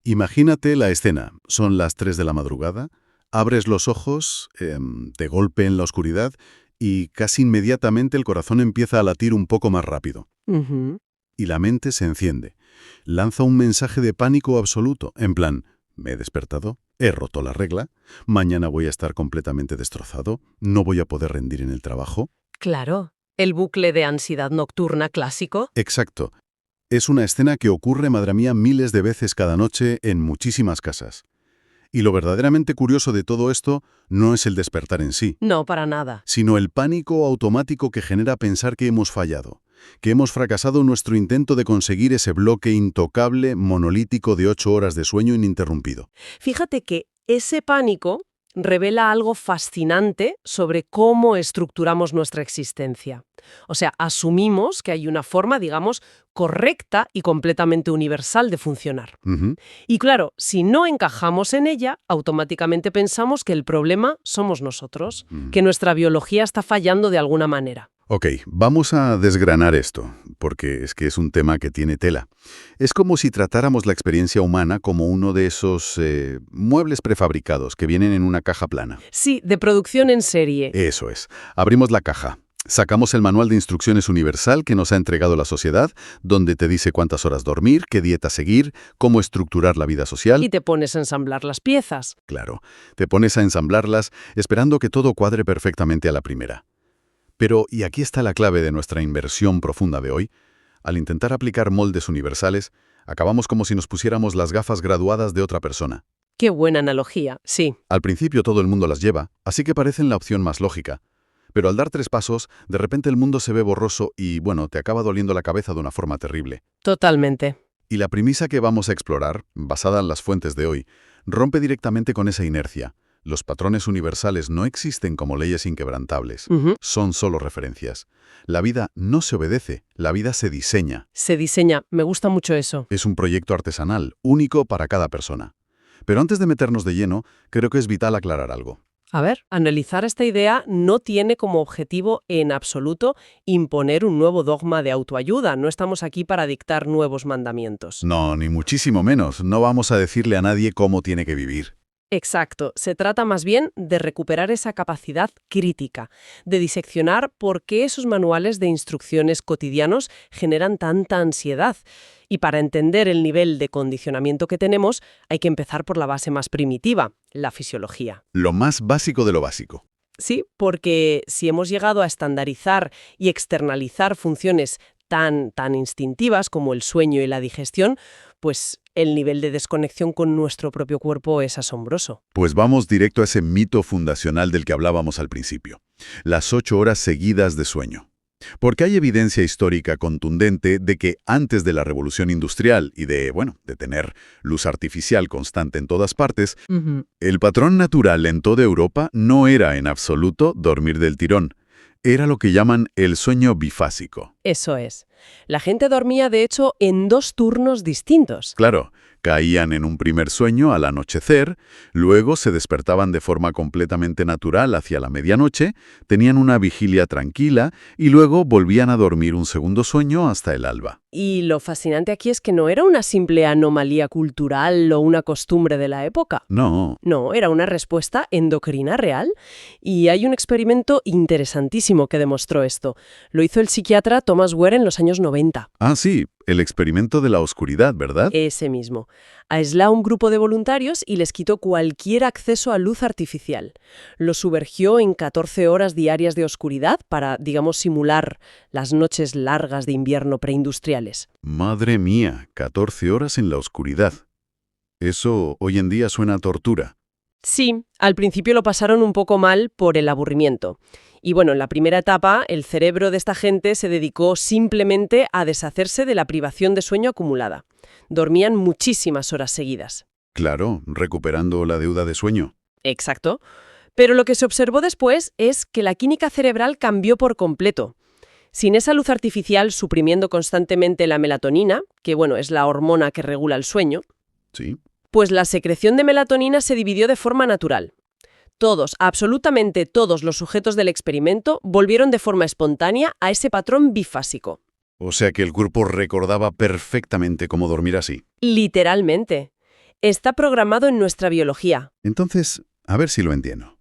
Imagínate la escena. Son las 3 de la madrugada, abres los ojos, de golpe en la oscuridad, y casi inmediatamente el corazón empieza a latir un poco más rápido. Ujú. Y la mente se enciende. Lanza un mensaje de pánico absoluto, en plan, me he despertado, he roto la regla, mañana voy a estar completamente destrozado, no voy a poder rendir en el trabajo. Claro, el bucle de ansiedad nocturna clásico. Exacto. Es una escena que ocurre, madre mía, miles de veces cada noche en muchísimas casas. Y lo verdaderamente curioso de todo esto no es el despertar en sí, No, para nada. sino el pánico automático que genera pensar que hemos fallado, que hemos fracasado en nuestro intento de conseguir ese bloque intocable, monolítico de 8 horas de sueño ininterrumpido. Fíjate que ese pánico revela algo fascinante sobre cómo estructuramos nuestra existencia. O sea, asumimos que hay una forma, digamos, correcta y completamente universal de funcionar. Ujú. Y claro, si no encajamos en ella, automáticamente pensamos que el problema somos nosotros, que nuestra biología está fallando de alguna manera. Ok, vamos a desgranar esto, porque es que es un tema que tiene tela. Es como si tratáramos la experiencia humana como uno de esos muebles prefabricados que vienen en una caja plana. Sí, de producción en serie. Eso es. Abrimos la caja. Sacamos el manual de instrucciones universal que nos ha entregado la sociedad, donde te dice cuántas horas dormir, qué dieta seguir, cómo estructurar la vida social. Y te pones a ensamblar las piezas. Claro, te pones a ensamblarlas esperando que todo cuadre perfectamente a la primera. Pero, y aquí está la clave de nuestra inversión profunda de hoy, al intentar aplicar moldes universales, acabamos como si nos pusiéramos las gafas graduadas de otra persona. Qué buena analogía, sí. Al principio todo el mundo las lleva, así que parecen la opción más lógica. Pero al dar 3 pasos, de repente el mundo se ve borroso y, bueno, te acaba doliendo la cabeza de una forma terrible. Totalmente. Y la premisa que vamos a explorar, basada en las fuentes de hoy, rompe directamente con esa inercia. Los patrones universales no existen como leyes inquebrantables. Ujú. Son solo referencias. La vida no se obedece, la vida se diseña. Se diseña, me gusta mucho eso. Es un proyecto artesanal, único para cada persona. Pero antes de meternos de lleno, creo que es vital aclarar algo. A ver, analizar esta idea no tiene como objetivo en absoluto imponer un nuevo dogma de autoayuda. No estamos aquí para dictar nuevos mandamientos. No, ni muchísimo menos. No vamos a decirle a nadie cómo tiene que vivir. Exacto, se trata más bien de recuperar esa capacidad crítica, de diseccionar por qué esos manuales de instrucciones cotidianos generan tanta ansiedad. Y para entender el nivel de condicionamiento que tenemos, hay que empezar por la base más primitiva, la fisiología. Lo más básico de lo básico. Sí, porque si hemos llegado a estandarizar y externalizar funciones tan instintivas como el sueño y la digestión, pues el nivel de desconexión con nuestro propio cuerpo es asombroso. Pues vamos directo a ese mito fundacional del que hablábamos al principio. Las 8 horas seguidas de sueño. Porque hay evidencia histórica contundente de que antes de la revolución industrial y de tener luz artificial constante en todas partes, el patrón natural en toda Europa no era en absoluto dormir del tirón. Era lo que llaman el sueño bifásico. Eso es. La gente dormía, de hecho, en 2 turnos distintos. Claro, caían en un primer sueño al anochecer, luego se despertaban de forma completamente natural hacia la medianoche, tenían una vigilia tranquila y luego volvían a dormir un segundo sueño hasta el alba. Y lo fascinante aquí es que no era una simple anomalía cultural o una costumbre de la época. No. No, era una respuesta endocrina real. Y hay un experimento interesantísimo que demostró esto. Lo hizo el psiquiatra Thomas Ware en los años 90. Ah, sí, el experimento de la oscuridad, ¿verdad? Ese mismo. Aisló a un grupo de voluntarios y les quitó cualquier acceso a luz artificial. Los sumergió en 14 horas diarias de oscuridad para, digamos, simular las noches largas de invierno preindustriales. Madre mía, 14 horas en la oscuridad. Eso hoy en día suena a tortura. Sí, al principio lo pasaron un poco mal por el aburrimiento. Y bueno, en la primera etapa, el cerebro de esta gente se dedicó simplemente a deshacerse de la privación de sueño acumulada. Dormían muchísimas horas seguidas. Claro, recuperando la deuda de sueño. Exacto. Pero lo que se observó después es que la química cerebral cambió por completo. Sin esa luz artificial suprimiendo constantemente la melatonina, que es la hormona que regula el sueño, Sí. pues la secreción de melatonina se dividió de forma natural. Todos, absolutamente todos los sujetos del experimento volvieron de forma espontánea a ese patrón bifásico. O sea que el cuerpo recordaba perfectamente cómo dormir así. Literalmente. Está programado en nuestra biología. Entonces, a ver si lo entiendo.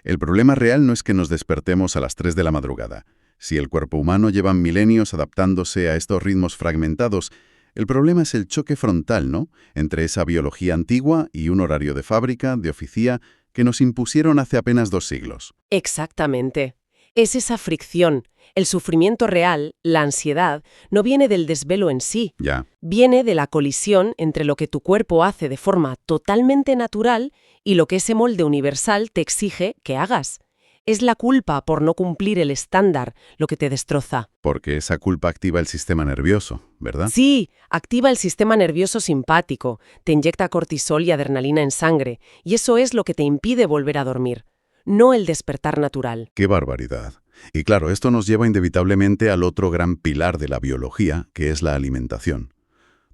El problema real no es que nos despertemos a las 3 de la madrugada. Si el cuerpo humano lleva milenios adaptándose a estos ritmos fragmentados, el problema es el choque frontal, ¿no?, entre esa biología antigua y un horario de fábrica, de oficina, que nos impusieron hace apenas 2 siglos. Exactamente. Es esa fricción. El sufrimiento real, la ansiedad, no viene del desvelo en sí. Ya, Viene de la colisión entre lo que tu cuerpo hace de forma totalmente natural y lo que ese molde universal te exige que hagas. Es la culpa por no cumplir el estándar lo que te destroza. porque esa culpa activa el sistema nervioso, ¿verdad? Sí, activa el sistema nervioso simpático, te inyecta cortisol y adrenalina en sangre, y eso es lo que te impide volver a dormir, no el despertar natural. ¡Qué barbaridad! Y claro, esto nos lleva inevitablemente al otro gran pilar de la biología, que es la alimentación.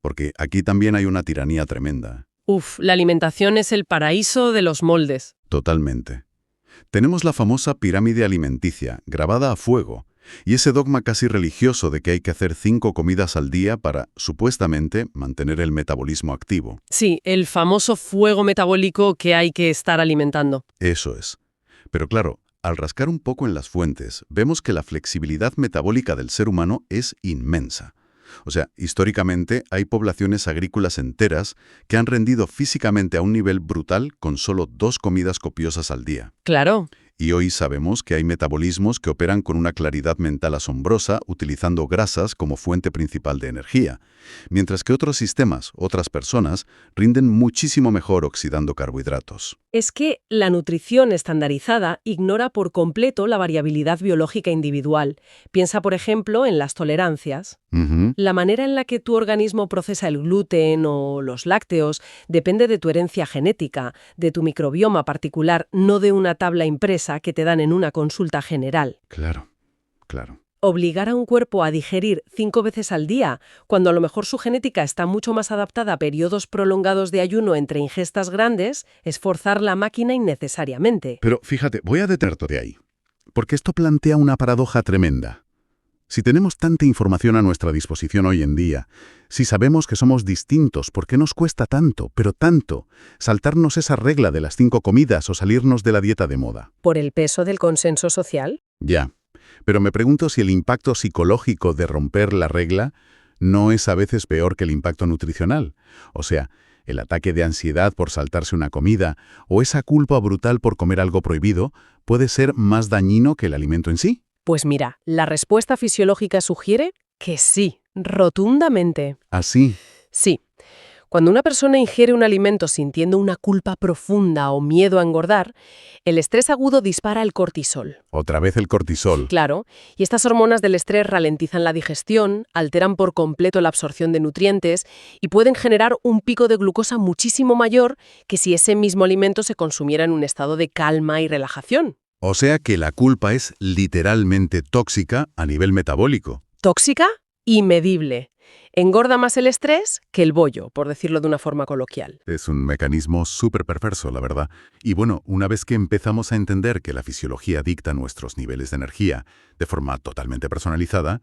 Porque aquí también hay una tiranía tremenda. La alimentación es el paraíso de los moldes. Totalmente. Tenemos la famosa pirámide alimenticia, grabada a fuego, y ese dogma casi religioso de que hay que hacer 5 comidas al día para, supuestamente, mantener el metabolismo activo. Sí, el famoso fuego metabólico que hay que estar alimentando. Eso es. Pero claro, al rascar un poco en las fuentes, vemos que la flexibilidad metabólica del ser humano es inmensa. O sea, históricamente hay poblaciones agrícolas enteras que han rendido físicamente a un nivel brutal con solo 2 comidas copiosas al día. Claro. Y hoy sabemos que hay metabolismos que operan con una claridad mental asombrosa utilizando grasas como fuente principal de energía, mientras que otros sistemas, otras personas, rinden muchísimo mejor oxidando carbohidratos. Es que la nutrición estandarizada ignora por completo la variabilidad biológica individual. Piensa, por ejemplo, en las tolerancias. Ujú. La manera en la que tu organismo procesa el gluten o los lácteos depende de tu herencia genética, de tu microbioma particular, no de una tabla impresa que te dan en una consulta general. Claro, claro. Obligar a un cuerpo a digerir 5 veces al día, cuando a lo mejor su genética está mucho más adaptada a periodos prolongados de ayuno entre ingestas grandes, es forzar la máquina innecesariamente. Pero fíjate, voy a detenerte ahí, porque esto plantea una paradoja tremenda. Si tenemos tanta información a nuestra disposición hoy en día, si sabemos que somos distintos, ¿por qué nos cuesta tanto, pero tanto, saltarnos esa regla de las 5 comidas o salirnos de la dieta de moda? ¿Por el peso del consenso social? Ya, pero me pregunto si el impacto psicológico de romper la regla no es a veces peor que el impacto nutricional. O sea, el ataque de ansiedad por saltarse una comida o esa culpa brutal por comer algo prohibido puede ser más dañino que el alimento en sí. Pues mira, la respuesta fisiológica sugiere que sí, rotundamente. Así. Sí. Cuando una persona ingiere un alimento sintiendo una culpa profunda o miedo a engordar, el estrés agudo dispara el cortisol. Otra vez el cortisol. Claro, y estas hormonas del estrés ralentizan la digestión, alteran por completo la absorción de nutrientes y pueden generar un pico de glucosa muchísimo mayor que si ese mismo alimento se consumiera en un estado de calma y relajación. O sea que la culpa es literalmente tóxica a nivel metabólico. Tóxica y medible. Engorda más el estrés que el bollo, por decirlo de una forma coloquial. Es un mecanismo súper perverso, la verdad. Y bueno, una vez que empezamos a entender que la fisiología dicta nuestros niveles de energía de forma totalmente personalizada,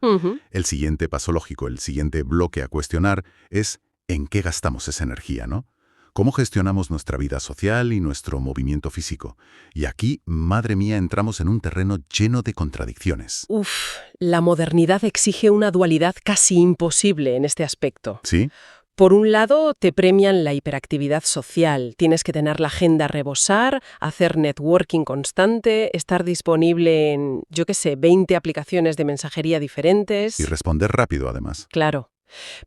el siguiente paso lógico, el siguiente bloque a cuestionar es ¿en qué gastamos esa energía, no? ¿Cómo gestionamos nuestra vida social y nuestro movimiento físico? Y aquí, madre mía, entramos en un terreno lleno de contradicciones. La modernidad exige una dualidad casi imposible en este aspecto. ¿Sí? Por un lado, te premian la hiperactividad social. Tienes que tener la agenda a rebosar, hacer networking constante, estar disponible en, 20 aplicaciones de mensajería diferentes. Y responder rápido, además. Claro.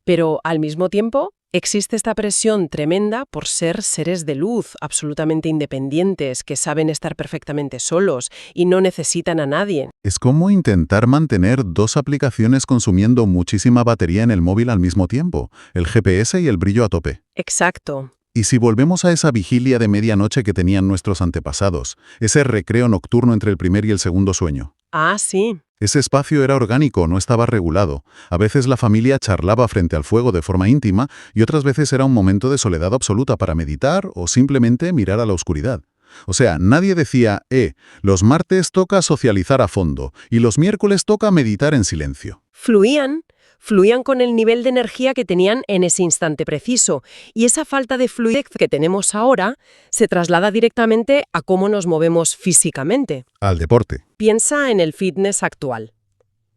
Pero, al mismo tiempo, existe esta presión tremenda por ser seres de luz, absolutamente independientes, que saben estar perfectamente solos y no necesitan a nadie. Es como intentar mantener 2 aplicaciones consumiendo muchísima batería en el móvil al mismo tiempo, el GPS y el brillo a tope. Exacto. Y si volvemos a esa vigilia de medianoche que tenían nuestros antepasados, ese recreo nocturno entre el primer y el segundo sueño. Ah, sí. Ese espacio era orgánico, no estaba regulado. A veces la familia charlaba frente al fuego de forma íntima y otras veces era un momento de soledad absoluta para meditar o simplemente mirar a la oscuridad. O sea, nadie decía, los martes toca socializar a fondo y los miércoles toca meditar en silencio. Fluían fluían con el nivel de energía que tenían en ese instante preciso. Y esa falta de fluidez que tenemos ahora se traslada directamente a cómo nos movemos físicamente. Al deporte. Piensa en el fitness actual.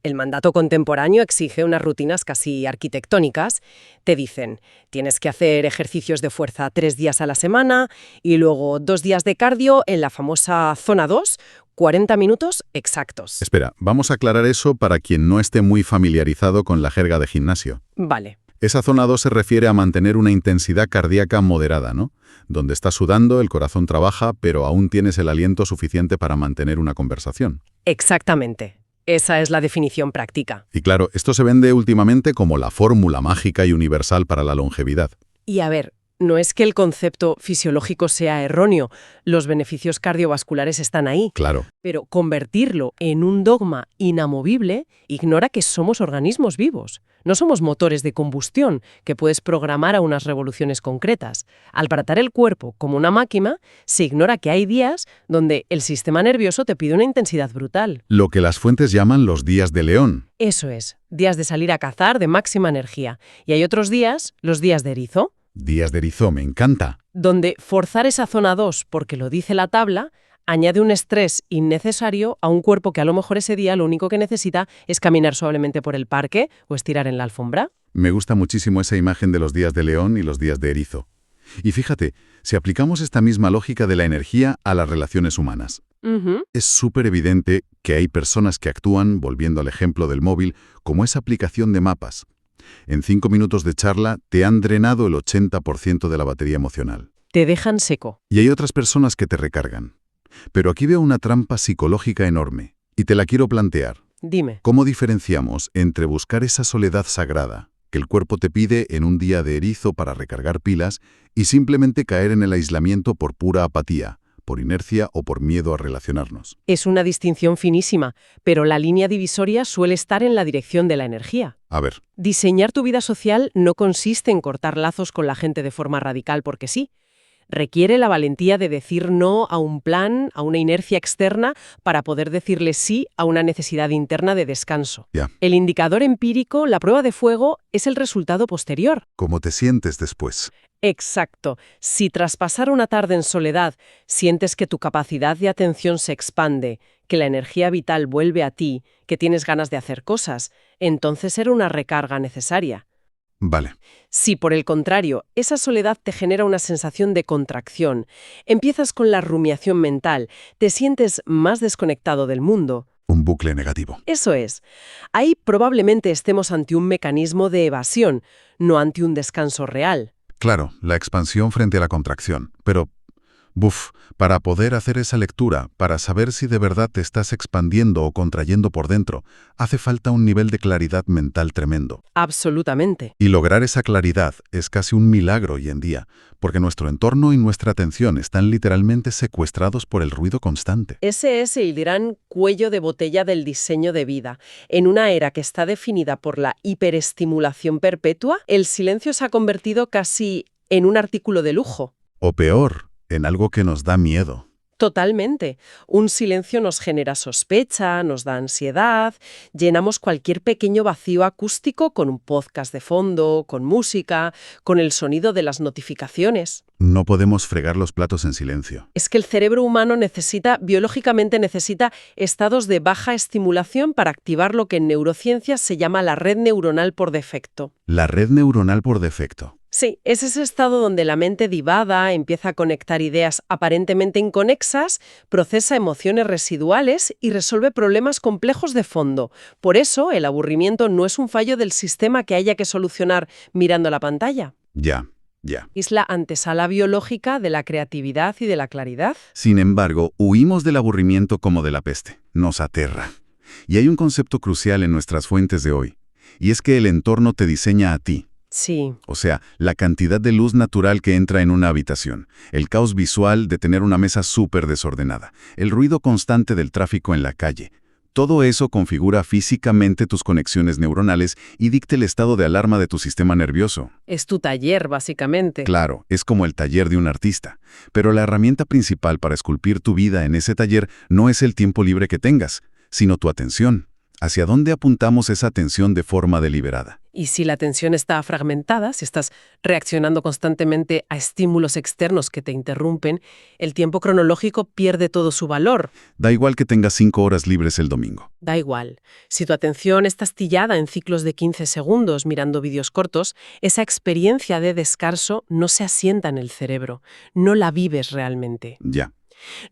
El mandato contemporáneo exige unas rutinas casi arquitectónicas. Te dicen, tienes que hacer ejercicios de fuerza 3 días a la semana y luego 2 días de cardio en la famosa zona 2, 40 minutos exactos. Espera, vamos a aclarar eso para quien no esté muy familiarizado con la jerga de gimnasio. Vale. Esa zona 2 se refiere a mantener una intensidad cardíaca moderada, ¿no? Donde estás sudando, el corazón trabaja, pero aún tienes el aliento suficiente para mantener una conversación. Exactamente. Esa es la definición práctica. Y claro, esto se vende últimamente como la fórmula mágica y universal para la longevidad. Y a ver, no es que el concepto fisiológico sea erróneo, los beneficios cardiovasculares están ahí. Claro. Pero convertirlo en un dogma inamovible ignora que somos organismos vivos. No somos motores de combustión que puedes programar a unas revoluciones concretas. Al tratar el cuerpo como una máquina, se ignora que hay días donde el sistema nervioso te pide una intensidad brutal. Lo que las fuentes llaman los días de león. Eso es, días de salir a cazar de máxima energía. Y hay otros días, los días de erizo, Días de erizo, me encanta. donde forzar esa zona 2, porque lo dice la tabla, añade un estrés innecesario a un cuerpo que a lo mejor ese día lo único que necesita es caminar suavemente por el parque o estirar en la alfombra. Me gusta muchísimo esa imagen de los días de león y los días de erizo. Y fíjate, si aplicamos esta misma lógica de la energía a las relaciones humanas, es súper evidente que hay personas que actúan, volviendo al ejemplo del móvil, como esa aplicación de mapas. En 5 minutos de charla te han drenado el 80% de la batería emocional. Te dejan seco. Y hay otras personas que te recargan. Pero aquí veo una trampa psicológica enorme, y te la quiero plantear. Dime. ¿Cómo diferenciamos entre buscar esa soledad sagrada que el cuerpo te pide en un día de erizo para recargar pilas y simplemente caer en el aislamiento por pura apatía, por inercia o por miedo a relacionarnos? Es una distinción finísima, pero la línea divisoria suele estar en la dirección de la energía. A ver, Diseñar tu vida social no consiste en cortar lazos con la gente de forma radical porque sí. Requiere la valentía de decir no a un plan, a una inercia externa, para poder decirle sí a una necesidad interna de descanso. ya. El indicador empírico, la prueba de fuego, es el resultado posterior. ¿Cómo te sientes después? Exacto. Si tras pasar una tarde en soledad sientes que tu capacidad de atención se expande, que la energía vital vuelve a ti, que tienes ganas de hacer cosas, entonces era una recarga necesaria. Vale. Si, por el contrario, esa soledad te genera una sensación de contracción, empiezas con la rumiación mental, te sientes más desconectado del mundo. Un bucle negativo. Eso es. Ahí probablemente estemos ante un mecanismo de evasión, no ante un descanso real. Claro, la expansión frente a la contracción. Pero, para poder hacer esa lectura, para saber si de verdad te estás expandiendo o contrayendo por dentro, hace falta un nivel de claridad mental tremendo. Absolutamente. Y lograr esa claridad es casi un milagro hoy en día, porque nuestro entorno y nuestra atención están literalmente secuestrados por el ruido constante. Ese es el gran cuello de botella del diseño de vida. En una era que está definida por la hiperestimulación perpetua, el silencio se ha convertido casi en un artículo de lujo. O peor, en algo que nos da miedo. Totalmente. Un silencio nos genera sospecha, nos da ansiedad, llenamos cualquier pequeño vacío acústico con un podcast de fondo, con música, con el sonido de las notificaciones. No podemos fregar los platos en silencio. Es que el cerebro humano biológicamente necesita estados de baja estimulación para activar lo que en neurociencias se llama la red neuronal por defecto. La red neuronal por defecto. Sí, es ese estado donde la mente divaga, empieza a conectar ideas aparentemente inconexas, procesa emociones residuales y resuelve problemas complejos de fondo. Por eso, el aburrimiento no es un fallo del sistema que haya que solucionar mirando la pantalla. Ya. Es la antesala biológica de la creatividad y de la claridad. Sin embargo, huimos del aburrimiento como de la peste. Nos aterra. Y hay un concepto crucial en nuestras fuentes de hoy, y es que el entorno te diseña a ti. Sí. O sea, la cantidad de luz natural que entra en una habitación, el caos visual de tener una mesa súper desordenada, el ruido constante del tráfico en la calle. Todo eso configura físicamente tus conexiones neuronales y dicta el estado de alarma de tu sistema nervioso. Es tu taller, básicamente. Claro, es como el taller de un artista. Pero la herramienta principal para esculpir tu vida en ese taller no es el tiempo libre que tengas, sino tu atención. ¿Hacia dónde apuntamos esa atención de forma deliberada? Y si la atención está fragmentada, si estás reaccionando constantemente a estímulos externos que te interrumpen, el tiempo cronológico pierde todo su valor. Da igual que tengas 5 horas libres el domingo. Da igual. Si tu atención está astillada en ciclos de 15 segundos mirando vídeos cortos, esa experiencia de descanso no se asienta en el cerebro, no la vives realmente. Ya.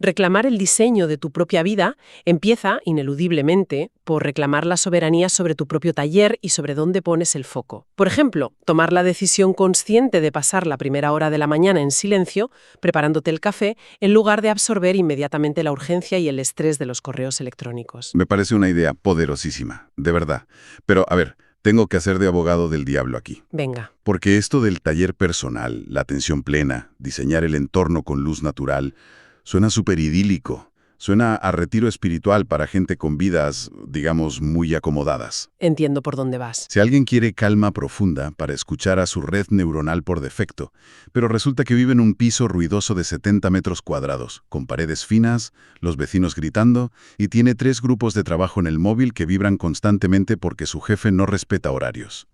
Reclamar el diseño de tu propia vida empieza, ineludiblemente, por reclamar la soberanía sobre tu propio taller y sobre dónde pones el foco. Por ejemplo, tomar la decisión consciente de pasar la primera hora de la mañana en silencio, preparándote el café, en lugar de absorber inmediatamente la urgencia y el estrés de los correos electrónicos. Me parece una idea poderosísima, de verdad. Pero, a ver, tengo que hacer de abogado del diablo aquí. Venga. Porque esto del taller personal, la atención plena, diseñar el entorno con luz natural, suena súper idílico. Suena a retiro espiritual para gente con vidas, digamos, muy acomodadas. Entiendo por dónde vas. Si alguien quiere calma profunda para escuchar a su red neuronal por defecto, pero resulta que vive en un piso ruidoso de 70 metros cuadrados, con paredes finas, los vecinos gritando, y tiene 3 grupos de trabajo en el móvil que vibran constantemente porque su jefe no respeta horarios.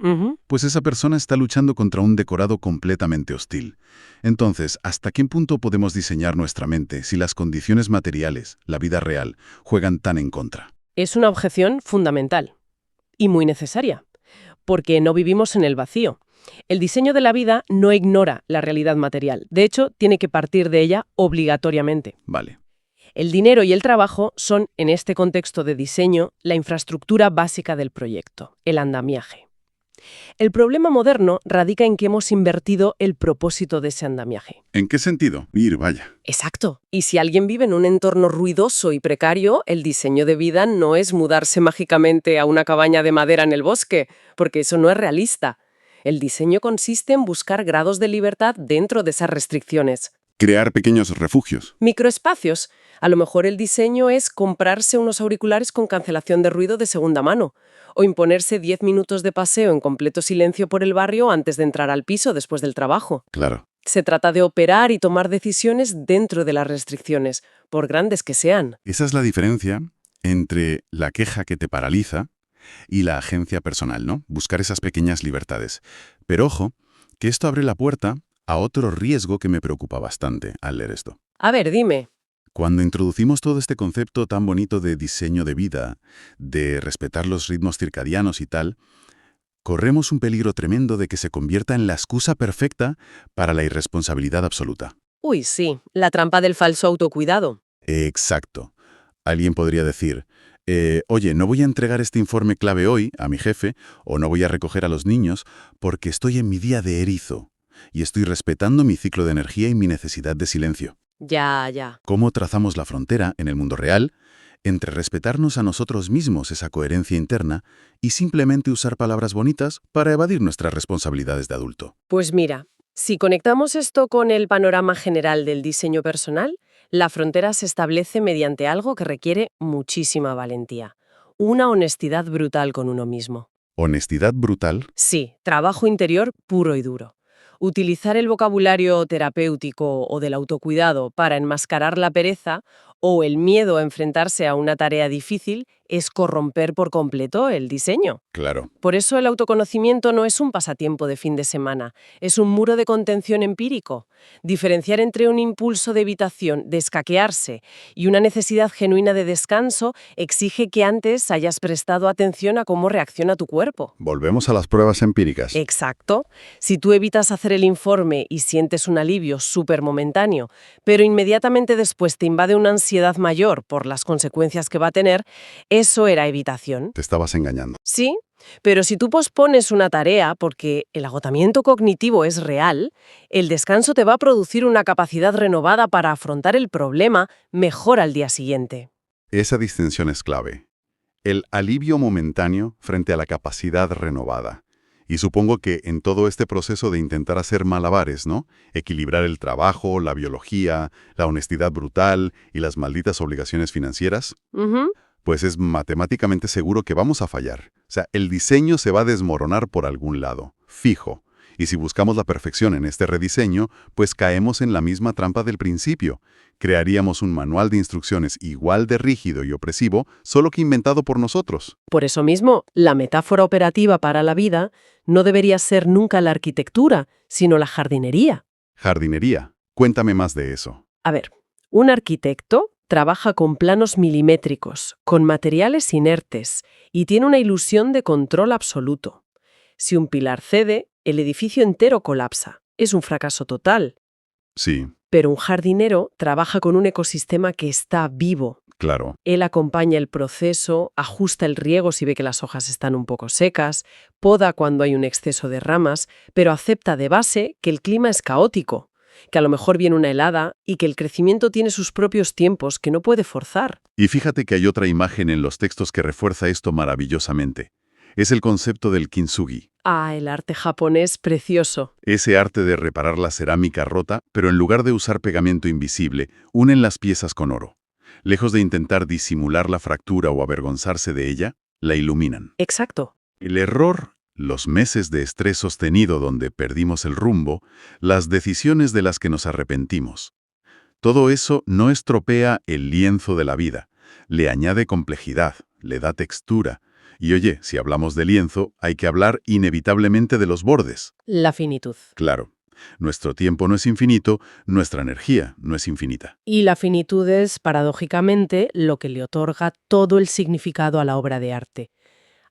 Pues esa persona está luchando contra un decorado completamente hostil. Entonces, ¿hasta qué punto podemos diseñar nuestra mente si las condiciones materiales, la vida real, juegan tan en contra? Es una objeción fundamental y muy necesaria, porque no vivimos en el vacío. El diseño de la vida no ignora la realidad material. De hecho, tiene que partir de ella obligatoriamente. Vale. El dinero y el trabajo son, en este contexto de diseño, la infraestructura básica del proyecto, el andamiaje. El problema moderno radica en que hemos invertido el propósito de ese andamiaje. ¿En qué sentido? Vaya. Exacto. Y si alguien vive en un entorno ruidoso y precario, el diseño de vida no es mudarse mágicamente a una cabaña de madera en el bosque, porque eso no es realista. El diseño consiste en buscar grados de libertad dentro de esas restricciones. Crear pequeños refugios. Microespacios. A lo mejor el diseño es comprarse unos auriculares con cancelación de ruido de segunda mano, o imponerse 10 minutos de paseo en completo silencio por el barrio antes de entrar al piso después del trabajo. Claro. Se trata de operar y tomar decisiones dentro de las restricciones, por grandes que sean. Esa es la diferencia entre la queja que te paraliza y la agencia personal, ¿no? Buscar esas pequeñas libertades. Pero ojo, que esto abre la puerta a otro riesgo que me preocupa bastante al leer esto. A ver, dime. Cuando introducimos todo este concepto tan bonito de diseño de vida, de respetar los ritmos circadianos y tal, corremos un peligro tremendo de que se convierta en la excusa perfecta para la irresponsabilidad absoluta. Uy, sí, la trampa del falso autocuidado. Exacto. Alguien podría decir, oye, no voy a entregar este informe clave hoy a mi jefe o no voy a recoger a los niños porque estoy en mi día de erizo y estoy respetando mi ciclo de energía y mi necesidad de silencio. Ya. ¿Cómo trazamos la frontera en el mundo real entre respetarnos a nosotros mismos esa coherencia interna y simplemente usar palabras bonitas para evadir nuestras responsabilidades de adulto? Pues mira, si conectamos esto con el panorama general del diseño personal, la frontera se establece mediante algo que requiere muchísima valentía. Una honestidad brutal con uno mismo. ¿Honestidad brutal? Sí, trabajo interior puro y duro. Utilizar el vocabulario terapéutico o del autocuidado para enmascarar la pereza o el miedo a enfrentarse a una tarea difícil es corromper por completo el diseño. Claro. Por eso el autoconocimiento no es un pasatiempo de fin de semana, es un muro de contención empírico. Diferenciar entre un impulso de evitación, de escaquearse, y una necesidad genuina de descanso exige que antes hayas prestado atención a cómo reacciona tu cuerpo. Volvemos a las pruebas empíricas. Exacto. Si tú evitas hacer el informe y sientes un alivio súper momentáneo, pero inmediatamente después te invade una ansiedad mayor por las consecuencias que va a tener, eso era evitación. Te estabas engañando. Sí, pero si tú pospones una tarea porque el agotamiento cognitivo es real, el descanso te va a producir una capacidad renovada para afrontar el problema mejor al día siguiente. Esa distinción es clave. El alivio momentáneo frente a la capacidad renovada. Y supongo que en todo este proceso de intentar hacer malabares, ¿no? Equilibrar el trabajo, la biología, la honestidad brutal y las malditas obligaciones financieras, pues es matemáticamente seguro que vamos a fallar. O sea, el diseño se va a desmoronar por algún lado, fijo. Y si buscamos la perfección en este rediseño, pues caemos en la misma trampa del principio. Crearíamos un manual de instrucciones igual de rígido y opresivo, solo que inventado por nosotros. Por eso mismo, la metáfora operativa para la vida no debería ser nunca la arquitectura, sino la jardinería. Jardinería. Cuéntame más de eso. A ver, un arquitecto trabaja con planos milimétricos, con materiales inertes, y tiene una ilusión de control absoluto. Si un pilar cede, el edificio entero colapsa. Es un fracaso total. Sí, Pero un jardinero trabaja con un ecosistema que está vivo. claro. Él acompaña el proceso, ajusta el riego si ve que las hojas están un poco secas, poda cuando hay un exceso de ramas, pero acepta de base que el clima es caótico, que a lo mejor viene una helada y que el crecimiento tiene sus propios tiempos que no puede forzar. Y fíjate que hay otra imagen en los textos que refuerza esto maravillosamente. Es el concepto del kintsugi. Ah, el arte japonés precioso. Ese arte de reparar la cerámica rota, pero en lugar de usar pegamento invisible, unen las piezas con oro. Lejos de intentar disimular la fractura o avergonzarse de ella, la iluminan. Exacto. El error, los meses de estrés sostenido donde perdimos el rumbo, las decisiones de las que nos arrepentimos. Todo eso no estropea el lienzo de la vida, le añade complejidad, le da textura. Y oye, si hablamos de lienzo, hay que hablar inevitablemente de los bordes. La finitud. Claro, nuestro tiempo no es infinito, nuestra energía no es infinita. Y la finitud es, paradójicamente, lo que le otorga todo el significado a la obra de arte.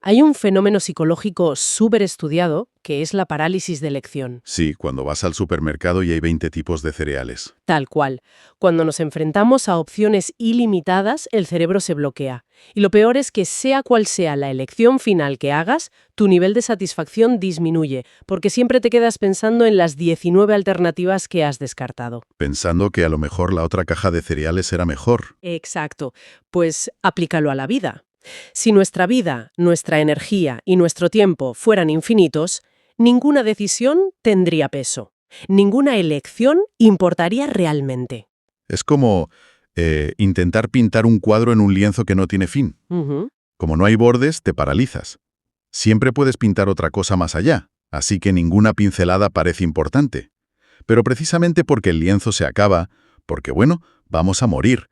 Hay un fenómeno psicológico súper estudiado, que es la parálisis de elección. Sí, cuando vas al supermercado y hay 20 tipos de cereales. Tal cual. Cuando nos enfrentamos a opciones ilimitadas, el cerebro se bloquea. Y lo peor es que sea cual sea la elección final que hagas, tu nivel de satisfacción disminuye, porque siempre te quedas pensando en las 19 alternativas que has descartado. Pensando que a lo mejor la otra caja de cereales era mejor. Exacto. Pues aplícalo a la vida. Si nuestra vida, nuestra energía y nuestro tiempo fueran infinitos, ninguna decisión tendría peso. Ninguna elección importaría realmente. Es como intentar pintar un cuadro en un lienzo que no tiene fin. Ujú. Como no hay bordes, te paralizas. Siempre puedes pintar otra cosa más allá, así que ninguna pincelada parece importante. Pero precisamente porque el lienzo se acaba, porque bueno, vamos a morir,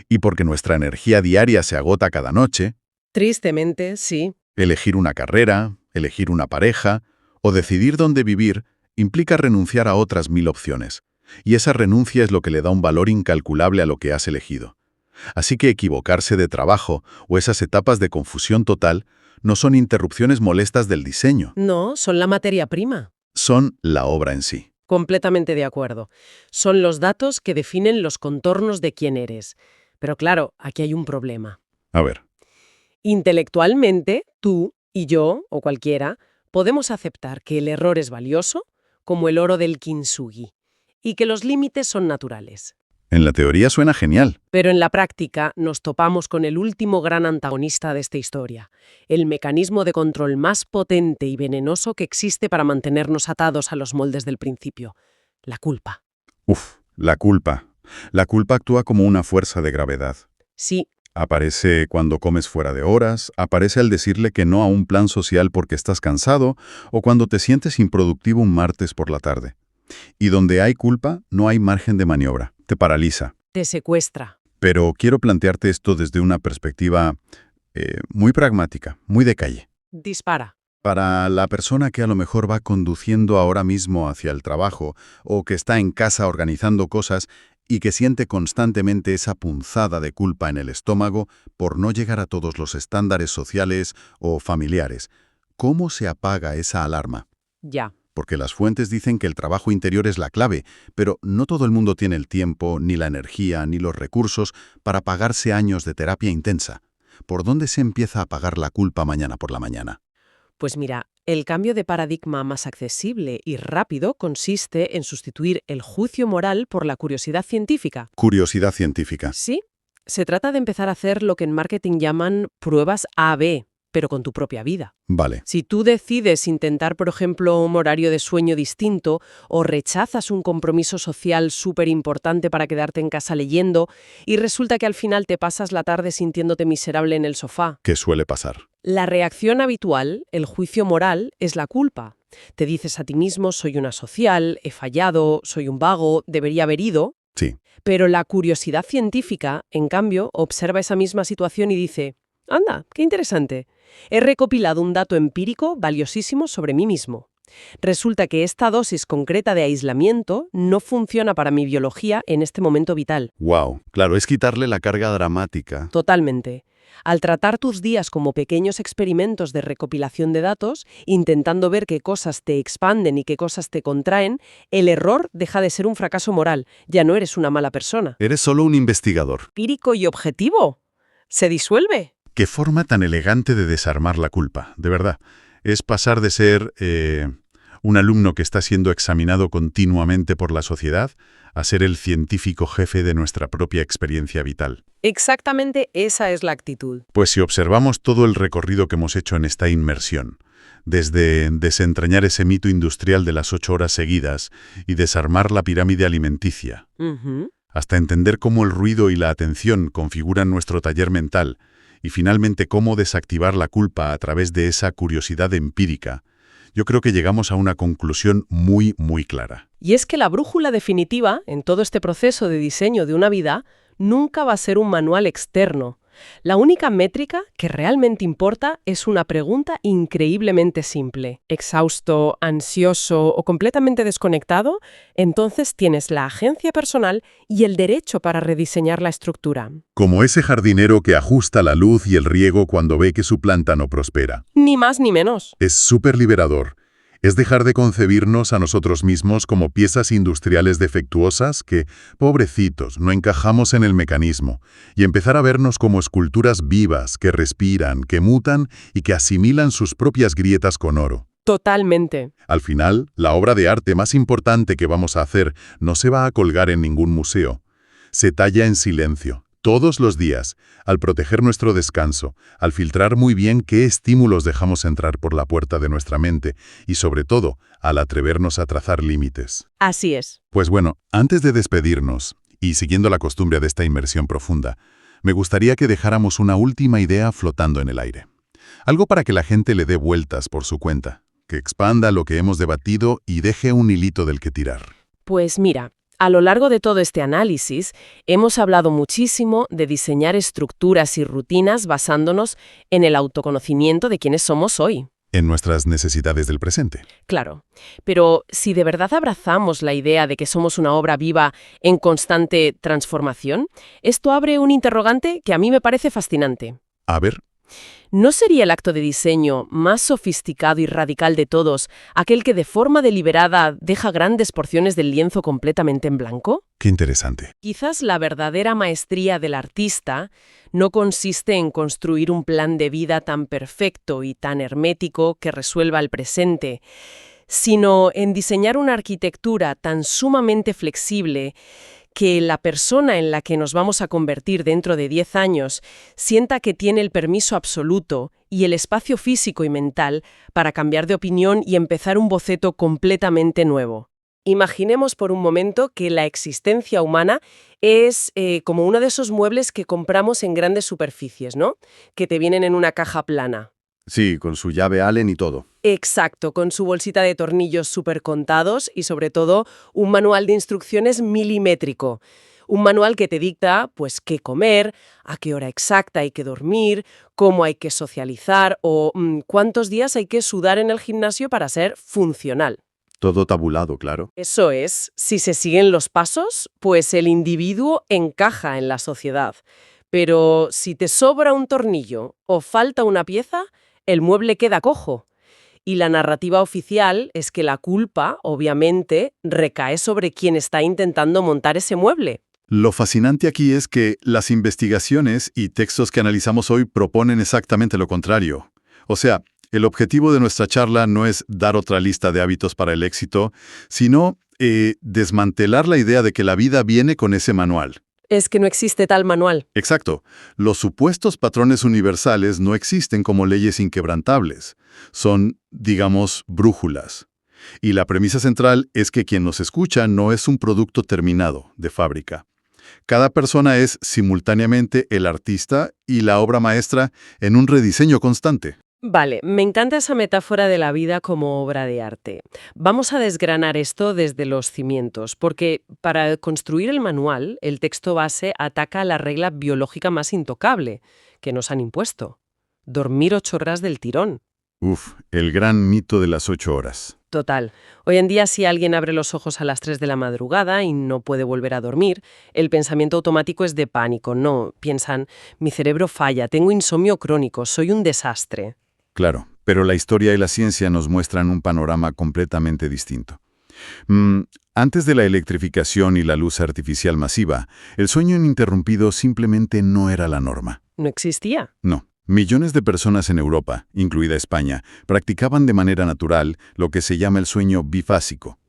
y porque nuestra energía diaria se agota cada noche, Tristemente, sí. elegir una carrera, elegir una pareja o decidir dónde vivir implica renunciar a otras 1000 opciones. Y esa renuncia es lo que le da un valor incalculable a lo que has elegido. Así que equivocarse de trabajo o esas etapas de confusión total no son interrupciones molestas del diseño, No, son la materia prima. son la obra en sí. Completamente de acuerdo. Son los datos que definen los contornos de quién eres. Pero claro, aquí hay un problema. A ver, Intelectualmente, tú y yo, o cualquiera, podemos aceptar que el error es valioso, como el oro del kintsugi, y que los límites son naturales. en la teoría suena genial. Pero en la práctica nos topamos con el último gran antagonista de esta historia, el mecanismo de control más potente y venenoso que existe para mantenernos atados a los moldes del principio, la culpa. La culpa. La culpa actúa como una fuerza de gravedad. Sí, Aparece cuando comes fuera de horas, aparece al decirle que no a un plan social porque estás cansado o cuando te sientes improductivo un martes por la tarde. Y donde hay culpa, no hay margen de maniobra. Te paraliza. te secuestra. Pero quiero plantearte esto desde una perspectiva muy pragmática, muy de calle. Dispara. Para la persona que a lo mejor va conduciendo ahora mismo hacia el trabajo o que está en casa organizando cosas y que siente constantemente esa punzada de culpa en el estómago por no llegar a todos los estándares sociales o familiares, ¿cómo se apaga esa alarma? Ya. Porque las fuentes dicen que el trabajo interior es la clave, pero no todo el mundo tiene el tiempo, ni la energía, ni los recursos para pagarse años de terapia intensa. ¿Por dónde se empieza a apagar la culpa mañana por la mañana? Pues mira, el cambio de paradigma más accesible y rápido consiste en sustituir el juicio moral por la curiosidad científica. Curiosidad científica. Sí, se trata de empezar a hacer lo que en marketing llaman pruebas A-B, pero con tu propia vida. Vale. Si tú decides intentar, por ejemplo, un horario de sueño distinto o rechazas un compromiso social súper importante para quedarte en casa leyendo y resulta que al final te pasas la tarde sintiéndote miserable en el sofá, ¿Qué suele pasar? la reacción habitual, el juicio moral, es la culpa. Te dices a ti mismo, soy una social, he fallado, soy un vago, debería haber ido. Sí. Pero la curiosidad científica, en cambio, observa esa misma situación y dice, anda, qué interesante. He recopilado un dato empírico valiosísimo sobre mí mismo. Resulta que esta dosis concreta de aislamiento no funciona para mi biología en este momento vital. Wow. Claro, es quitarle la carga dramática. Totalmente. Al tratar tus días como pequeños experimentos de recopilación de datos, intentando ver qué cosas te expanden y qué cosas te contraen, el error deja de ser un fracaso moral. Ya no eres una mala persona. Eres solo un investigador. Empírico y objetivo. Se disuelve. Qué forma tan elegante de desarmar la culpa, de verdad. Es pasar de ser un alumno que está siendo examinado continuamente por la sociedad a ser el científico jefe de nuestra propia experiencia vital. Exactamente esa es la actitud. Pues si observamos todo el recorrido que hemos hecho en esta inmersión, desde desentrañar ese mito industrial de las 8 horas seguidas y desarmar la pirámide alimenticia, hasta entender cómo el ruido y la atención configuran nuestro taller mental, y finalmente cómo desactivar la culpa a través de esa curiosidad empírica, yo creo que llegamos a una conclusión muy, muy clara. Y es que la brújula definitiva, en todo este proceso de diseño de una vida, nunca va a ser un manual externo. La única métrica que realmente importa es una pregunta increíblemente simple. ¿Exhausto, ansioso o completamente desconectado? Entonces tienes la agencia personal y el derecho para rediseñar la estructura. Como ese jardinero que ajusta la luz y el riego cuando ve que su planta no prospera. Ni más ni menos. Es súper liberador. Es dejar de concebirnos a nosotros mismos como piezas industriales defectuosas que, pobrecitos, no encajamos en el mecanismo, y empezar a vernos como esculturas vivas que respiran, que mutan y que asimilan sus propias grietas con oro. Totalmente. Al final, la obra de arte más importante que vamos a hacer no se va a colgar en ningún museo. Se talla en silencio, todos los días, al proteger nuestro descanso, al filtrar muy bien qué estímulos dejamos entrar por la puerta de nuestra mente y, sobre todo, al atrevernos a trazar límites. Así es. Pues bueno, antes de despedirnos, y siguiendo la costumbre de esta inmersión profunda, me gustaría que dejáramos una última idea flotando en el aire. Algo para que la gente le dé vueltas por su cuenta, que expanda lo que hemos debatido y deje un hilito del que tirar. Pues mira, a lo largo de todo este análisis, hemos hablado muchísimo de diseñar estructuras y rutinas basándonos en el autoconocimiento de quiénes somos hoy. En nuestras necesidades del presente. Claro, pero si de verdad abrazamos la idea de que somos una obra viva en constante transformación, esto abre un interrogante que a mí me parece fascinante. A ver. ¿No sería el acto de diseño más sofisticado y radical de todos aquel que de forma deliberada deja grandes porciones del lienzo completamente en blanco? Qué interesante. Quizás la verdadera maestría del artista no consiste en construir un plan de vida tan perfecto y tan hermético que resuelva el presente, sino en diseñar una arquitectura tan sumamente flexible que la persona en la que nos vamos a convertir dentro de 10 años sienta que tiene el permiso absoluto y el espacio físico y mental para cambiar de opinión y empezar un boceto completamente nuevo. Imaginemos por un momento que la existencia humana es como uno de esos muebles que compramos en grandes superficies, ¿no? Que te vienen en una caja plana. Sí, con su llave Allen y todo. Exacto, con su bolsita de tornillos súper contados y sobre todo un manual de instrucciones milimétrico. Un manual que te dicta, pues, qué comer, a qué hora exacta hay que dormir, cómo hay que socializar o cuántos días hay que sudar en el gimnasio para ser funcional. Todo tabulado, claro. Eso es, si se siguen los pasos, pues el individuo encaja en la sociedad. Pero si te sobra un tornillo o falta una pieza, el mueble queda cojo. Y la narrativa oficial es que la culpa, obviamente, recae sobre quien está intentando montar ese mueble. Lo fascinante aquí es que las investigaciones y textos que analizamos hoy proponen exactamente lo contrario. O sea, el objetivo de nuestra charla no es dar otra lista de hábitos para el éxito, sino desmantelar la idea de que la vida viene con ese manual. es que no existe tal manual. Exacto. Los supuestos patrones universales no existen como leyes inquebrantables. Son, digamos, brújulas. Y la premisa central es que quien nos escucha no es un producto terminado, de fábrica. Cada persona es simultáneamente el artista y la obra maestra en un rediseño constante. Vale, me encanta esa metáfora de la vida como obra de arte. Vamos a desgranar esto desde los cimientos, porque para construir el manual, el texto base ataca a la regla biológica más intocable que nos han impuesto: dormir 8 horas del tirón. Uf, el gran mito de las 8 horas. Total. Hoy en día, si alguien abre los ojos a las 3 de la madrugada y no puede volver a dormir, el pensamiento automático es de pánico. No, piensan, mi cerebro falla, tengo insomnio crónico, soy un desastre. Claro, pero la historia y la ciencia nos muestran un panorama completamente distinto. Antes de la electrificación y la luz artificial masiva, el sueño ininterrumpido simplemente no era la norma. ¿No existía? No. Millones de personas en Europa, incluida España, practicaban de manera natural lo que se llama el sueño bifásico.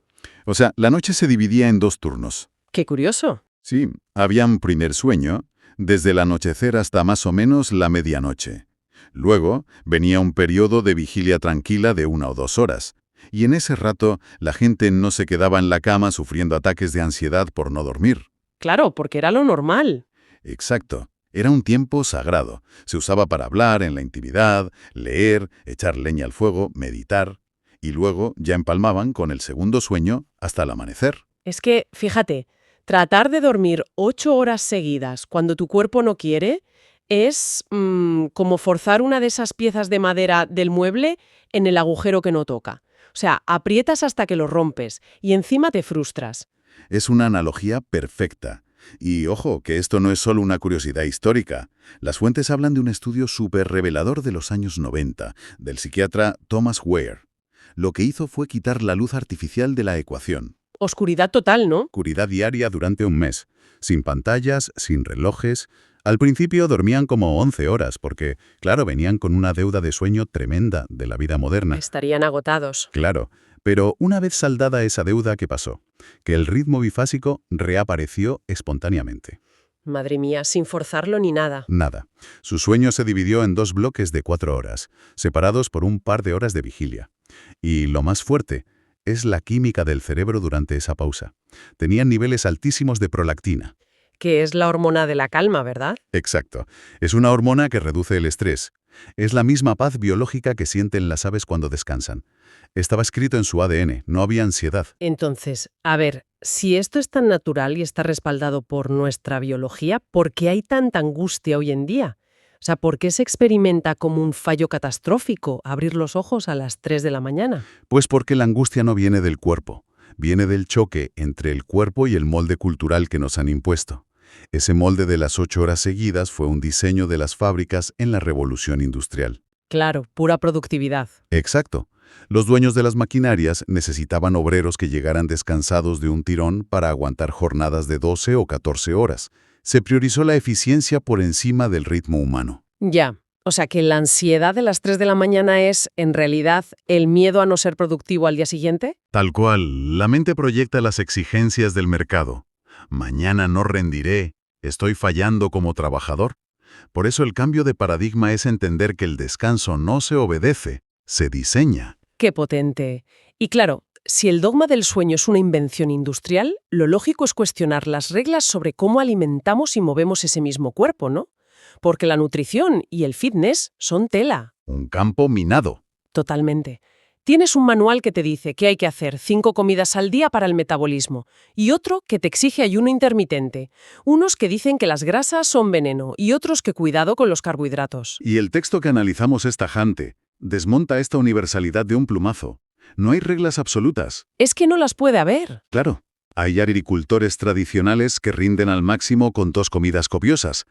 O sea, la noche se dividía en 2 turnos. Qué curioso. Sí, había un primer sueño, desde el anochecer hasta más o menos la medianoche. Luego venía un periodo de vigilia tranquila de 1 o 2 horas. Y en ese rato, la gente no se quedaba en la cama sufriendo ataques de ansiedad por no dormir. Claro, porque era lo normal. Exacto. Era un tiempo sagrado. Se usaba para hablar en la intimidad, leer, echar leña al fuego, meditar. Y luego ya empalmaban con el segundo sueño hasta el amanecer. Es que, fíjate, tratar de dormir 8 horas seguidas cuando tu cuerpo no quiere es como forzar una de esas piezas de madera del mueble en el agujero que no toca. O sea, aprietas hasta que lo rompes y encima te frustras. Es una analogía perfecta. Y ojo, que esto no es solo una curiosidad histórica. Las fuentes hablan de un estudio súper revelador de los años 90, del psiquiatra Thomas Weir. Lo que hizo fue quitar la luz artificial de la ecuación. Oscuridad total, ¿no? Oscuridad diaria durante un mes. Sin pantallas, sin relojes. Al principio dormían como 11 horas porque, claro, venían con una deuda de sueño tremenda de la vida moderna. Estarían agotados. Claro, pero una vez saldada esa deuda, ¿qué pasó? Que el ritmo bifásico reapareció espontáneamente. Madre mía, sin forzarlo ni nada. Nada. Su sueño se dividió en 2 bloques de 4 horas, separados por un par de horas de vigilia. Y lo más fuerte es la química del cerebro durante esa pausa. Tenían niveles altísimos de prolactina. Que es la hormona de la calma, ¿verdad? Exacto. Es una hormona que reduce el estrés. Es la misma paz biológica que sienten las aves cuando descansan. Estaba escrito en su ADN, no había ansiedad. Entonces, a ver, si esto es tan natural y está respaldado por nuestra biología, ¿por qué hay tanta angustia hoy en día? O sea, ¿por qué se experimenta como un fallo catastrófico abrir los ojos a las 3 de la mañana? Pues porque la angustia no viene del cuerpo, viene del choque entre el cuerpo y el molde cultural que nos han impuesto. Ese molde de las 8 horas seguidas fue un diseño de las fábricas en la revolución industrial. Claro, pura productividad. Exacto. Los dueños de las maquinarias necesitaban obreros que llegaran descansados de un tirón para aguantar jornadas de 12 o 14 horas. Se priorizó la eficiencia por encima del ritmo humano. Ya, o sea que la ansiedad de las 3 de la mañana es, en realidad, el miedo a no ser productivo al día siguiente. Tal cual, la mente proyecta las exigencias del mercado. Mañana no rendiré, estoy fallando como trabajador. Por eso el cambio de paradigma es entender que el descanso no se obedece, se diseña. ¡Qué potente! Y claro, si el dogma del sueño es una invención industrial, lo lógico es cuestionar las reglas sobre cómo alimentamos y movemos ese mismo cuerpo, ¿no? Porque la nutrición y el fitness son tela. Un campo minado. Totalmente. Tienes un manual que te dice que hay que hacer 5 comidas al día para el metabolismo y otro que te exige ayuno intermitente. Unos que dicen que las grasas son veneno y otros que cuidado con los carbohidratos. Y el texto que analizamos es tajante. Desmonta esta universalidad de un plumazo. No hay reglas absolutas. Es que no las puede haber. Claro, hay agricultores tradicionales que rinden al máximo con 2 comidas copiosas.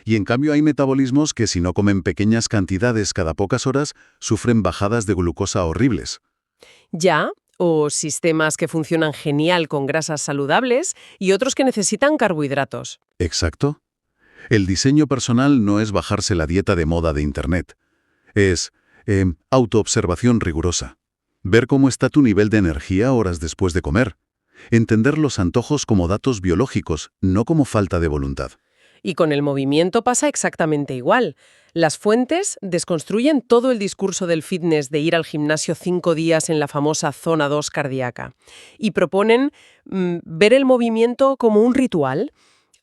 Y en cambio hay metabolismos que si no comen pequeñas cantidades cada pocas horas, sufren bajadas de glucosa horribles. Ya, o sistemas que funcionan genial con grasas saludables y otros que necesitan carbohidratos. Exacto. El diseño personal no es bajarse la dieta de moda de Internet. Es autoobservación rigurosa. Ver cómo está tu nivel de energía horas después de comer. Entender los antojos como datos biológicos, no como falta de voluntad. Y con el movimiento pasa exactamente igual. Las fuentes desconstruyen todo el discurso del fitness de ir al gimnasio 5 días en la famosa zona 2 cardíaca y proponen ver el movimiento como un ritual.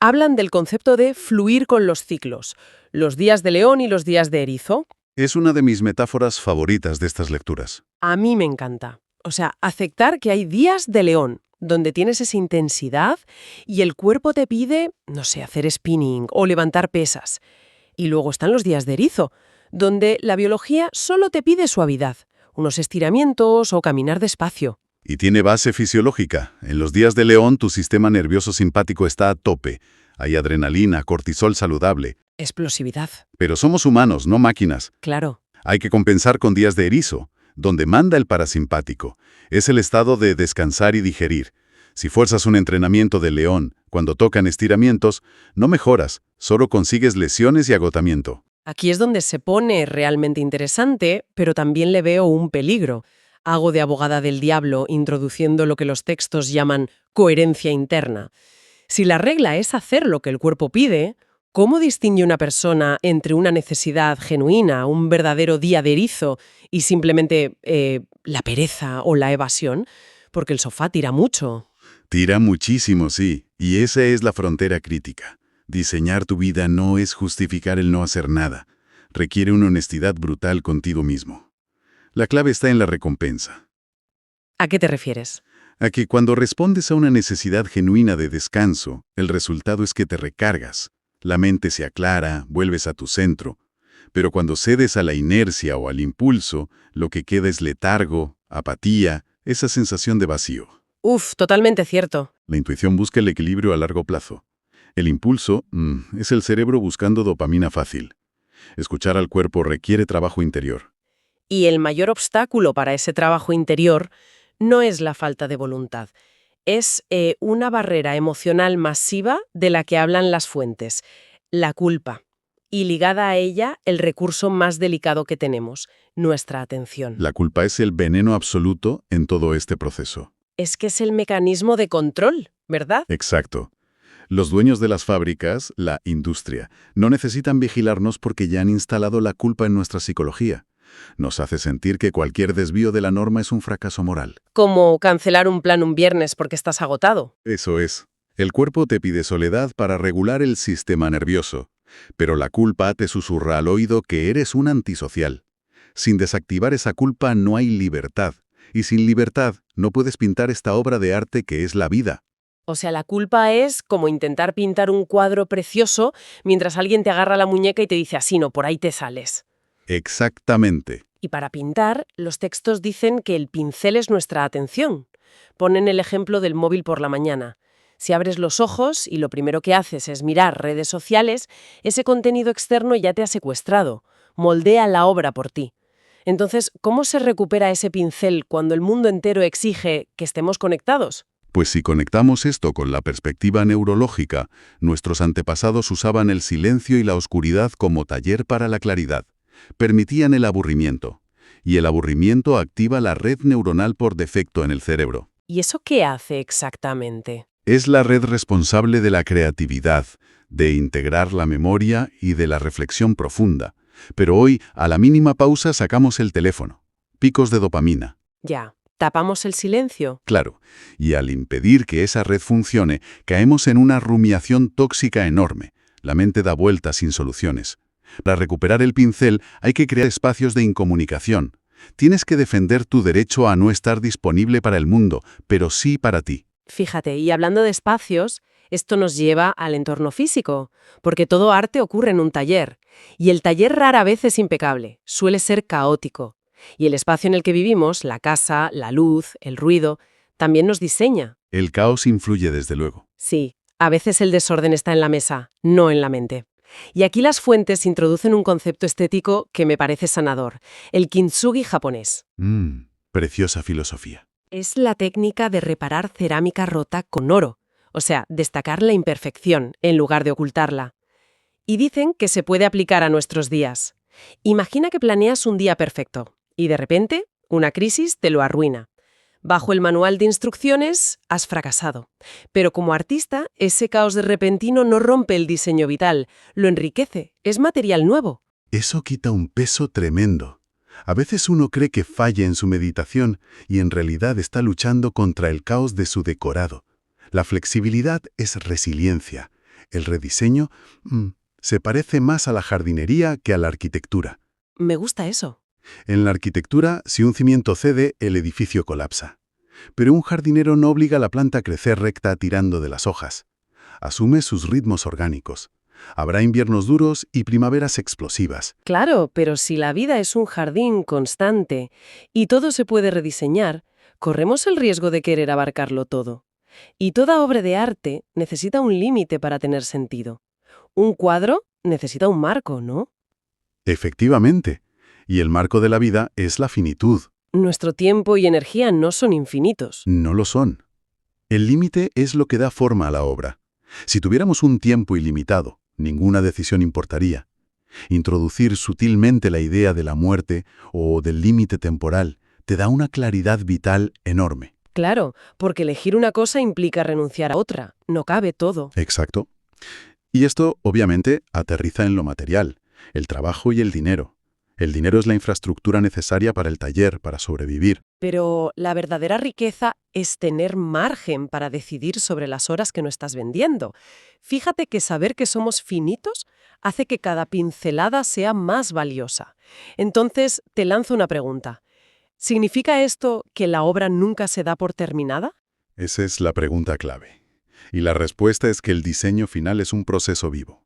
Hablan del concepto de fluir con los ciclos, los días de león y los días de erizo. Es una de mis metáforas favoritas de estas lecturas. A mí me encanta. O sea, aceptar que hay días de león, donde tienes esa intensidad y el cuerpo te pide, no sé, hacer spinning o levantar pesas. Y luego están los días de erizo, donde la biología solo te pide suavidad, unos estiramientos o caminar despacio. Y tiene base fisiológica. En los días de león tu sistema nervioso simpático está a tope. Hay adrenalina, cortisol saludable. Explosividad. Pero somos humanos, no máquinas. Claro. Hay que compensar con días de erizo, donde manda el parasimpático. Es el estado de descansar y digerir. Si fuerzas un entrenamiento de león, cuando tocan estiramientos, no mejoras, solo consigues lesiones y agotamiento. Aquí es donde se pone realmente interesante, pero también le veo un peligro. Hago de abogada del diablo introduciendo lo que los textos llaman coherencia interna. Si la regla es hacer lo que el cuerpo pide, ¿cómo distingue una persona entre una necesidad genuina, un verdadero día de erizo y simplemente la pereza o la evasión? Porque el sofá tira mucho. Tira muchísimo, sí, y esa es la frontera crítica. Diseñar tu vida no es justificar el no hacer nada. Requiere una honestidad brutal contigo mismo. La clave está en la recompensa. ¿A qué te refieres? A que cuando respondes a una necesidad genuina de descanso, el resultado es que te recargas. La mente se aclara, vuelves a tu centro. Pero cuando cedes a la inercia o al impulso, lo que queda es letargo, apatía, esa sensación de vacío. Totalmente cierto. La intuición busca el equilibrio a largo plazo. El impulso es el cerebro buscando dopamina fácil. Escuchar al cuerpo requiere trabajo interior. Y el mayor obstáculo para ese trabajo interior no es la falta de voluntad. Es una barrera emocional masiva de la que hablan las fuentes, la culpa. Y ligada a ella, el recurso más delicado que tenemos, nuestra atención. La culpa es el veneno absoluto en todo este proceso. Es que es el mecanismo de control, ¿verdad? Exacto. Los dueños de las fábricas, la industria, no necesitan vigilarnos porque ya han instalado la culpa en nuestra psicología. Nos hace sentir que cualquier desvío de la norma es un fracaso moral. Como cancelar un plan un viernes porque estás agotado. Eso es. El cuerpo te pide soledad para regular el sistema nervioso, pero la culpa te susurra al oído que eres un antisocial. Sin desactivar esa culpa no hay libertad, y sin libertad no puedes pintar esta obra de arte que es la vida. O sea, la culpa es como intentar pintar un cuadro precioso mientras alguien te agarra la muñeca y te dice así, no, por ahí te sales. Exactamente. Y para pintar, los textos dicen que el pincel es nuestra atención. Ponen el ejemplo del móvil por la mañana. Si abres los ojos y lo primero que haces es mirar redes sociales, ese contenido externo ya te ha secuestrado, moldea la obra por ti. Entonces, ¿cómo se recupera ese pincel cuando el mundo entero exige que estemos conectados? Pues si conectamos esto con la perspectiva neurológica, nuestros antepasados usaban el silencio y la oscuridad como taller para la claridad. Permitían el aburrimiento. Y el aburrimiento activa la red neuronal por defecto en el cerebro. ¿Y eso qué hace exactamente? Es la red responsable de la creatividad, de integrar la memoria y de la reflexión profunda. Pero hoy, a la mínima pausa, sacamos el teléfono. Picos de dopamina. Ya, ¿tapamos el silencio? Claro, y al impedir que esa red funcione, caemos en una rumiación tóxica enorme. La mente da vueltas sin soluciones. Para recuperar el pincel hay que crear espacios de incomunicación. Tienes que defender tu derecho a no estar disponible para el mundo, pero sí para ti. Fíjate, y hablando de espacios, esto nos lleva al entorno físico, porque todo arte ocurre en un taller, y el taller rara vez es impecable, suele ser caótico. Y el espacio en el que vivimos, la casa, la luz, el ruido, también nos diseña. El caos influye desde luego. Sí, a veces el desorden está en la mesa, no en la mente. Y aquí las fuentes introducen un concepto estético que me parece sanador, el kintsugi japonés. Preciosa filosofía. Es la técnica de reparar cerámica rota con oro, o sea, destacar la imperfección en lugar de ocultarla. Y dicen que se puede aplicar a nuestros días. Imagina que planeas un día perfecto y de repente una crisis te lo arruina. Bajo el manual de instrucciones, has fracasado. Pero como artista, ese caos de repentino no rompe el diseño vital, lo enriquece, es material nuevo. Eso quita un peso tremendo. A veces uno cree que falla en su meditación y en realidad está luchando contra el caos de su decorado. La flexibilidad es resiliencia. El rediseño se parece más a la jardinería que a la arquitectura. Me gusta eso. En la arquitectura, si un cimiento cede, el edificio colapsa. Pero un jardinero no obliga a la planta a crecer recta tirando de las hojas. Asume sus ritmos orgánicos. Habrá inviernos duros y primaveras explosivas. Claro, pero si la vida es un jardín constante y todo se puede rediseñar, corremos el riesgo de querer abarcarlo todo. Y toda obra de arte necesita un límite para tener sentido. Un cuadro necesita un marco, ¿no? Efectivamente. Y el marco de la vida es la finitud. Nuestro tiempo y energía no son infinitos. No lo son. El límite es lo que da forma a la obra. Si tuviéramos un tiempo ilimitado, ninguna decisión importaría. Introducir sutilmente la idea de la muerte o del límite temporal te da una claridad vital enorme. Claro, porque elegir una cosa implica renunciar a otra. No cabe todo. Exacto. Y esto, obviamente, aterriza en lo material, el trabajo y el dinero. El dinero es la infraestructura necesaria para el taller, para sobrevivir. Pero la verdadera riqueza es tener margen para decidir sobre las horas que no estás vendiendo. Fíjate que saber que somos finitos hace que cada pincelada sea más valiosa. Entonces, te lanzo una pregunta. ¿Significa esto que la obra nunca se da por terminada? Esa es la pregunta clave. Y la respuesta es que el diseño final es un proceso vivo.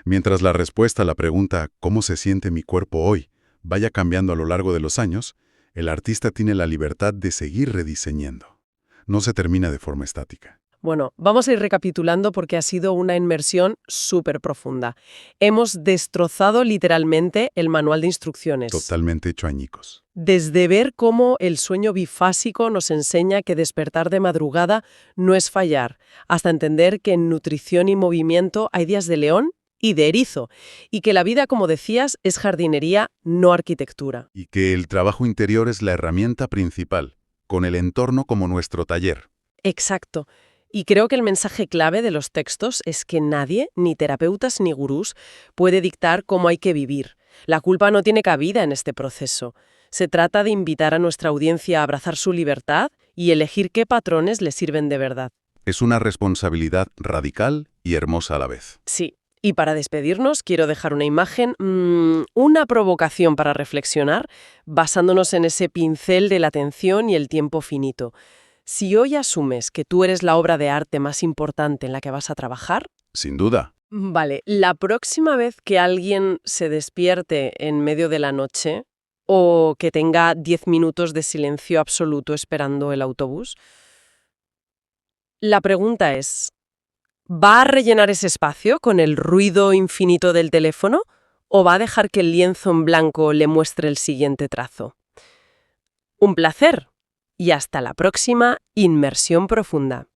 Mientras la respuesta a la pregunta ¿cómo se siente mi cuerpo hoy? Vaya cambiando a lo largo de los años, el artista tiene la libertad de seguir rediseñando. No se termina de forma estática. Bueno, vamos a ir recapitulando porque ha sido una inmersión súper profunda. Hemos destrozado literalmente el manual de instrucciones. Totalmente hecho añicos. Desde ver cómo el sueño bifásico nos enseña que despertar de madrugada no es fallar, hasta entender que en nutrición y movimiento hay días de león y de erizo, y que la vida, como decías, es jardinería, no arquitectura. Y que el trabajo interior es la herramienta principal, con el entorno como nuestro taller. Exacto. Y creo que el mensaje clave de los textos es que nadie, ni terapeutas ni gurús, puede dictar cómo hay que vivir. La culpa no tiene cabida en este proceso. Se trata de invitar a nuestra audiencia a abrazar su libertad y elegir qué patrones les sirven de verdad. Es una responsabilidad radical y hermosa a la vez. Sí. Y para despedirnos, quiero dejar una imagen, una provocación para reflexionar, basándonos en ese pincel de la atención y el tiempo finito. Si hoy asumes que tú eres la obra de arte más importante en la que vas a trabajar... Sin duda. Vale, la próxima vez que alguien se despierte en medio de la noche o que tenga 10 minutos de silencio absoluto esperando el autobús, la pregunta es... ¿Va a rellenar ese espacio con el ruido infinito del teléfono o va a dejar que el lienzo en blanco le muestre el siguiente trazo? Un placer y hasta la próxima inmersión profunda.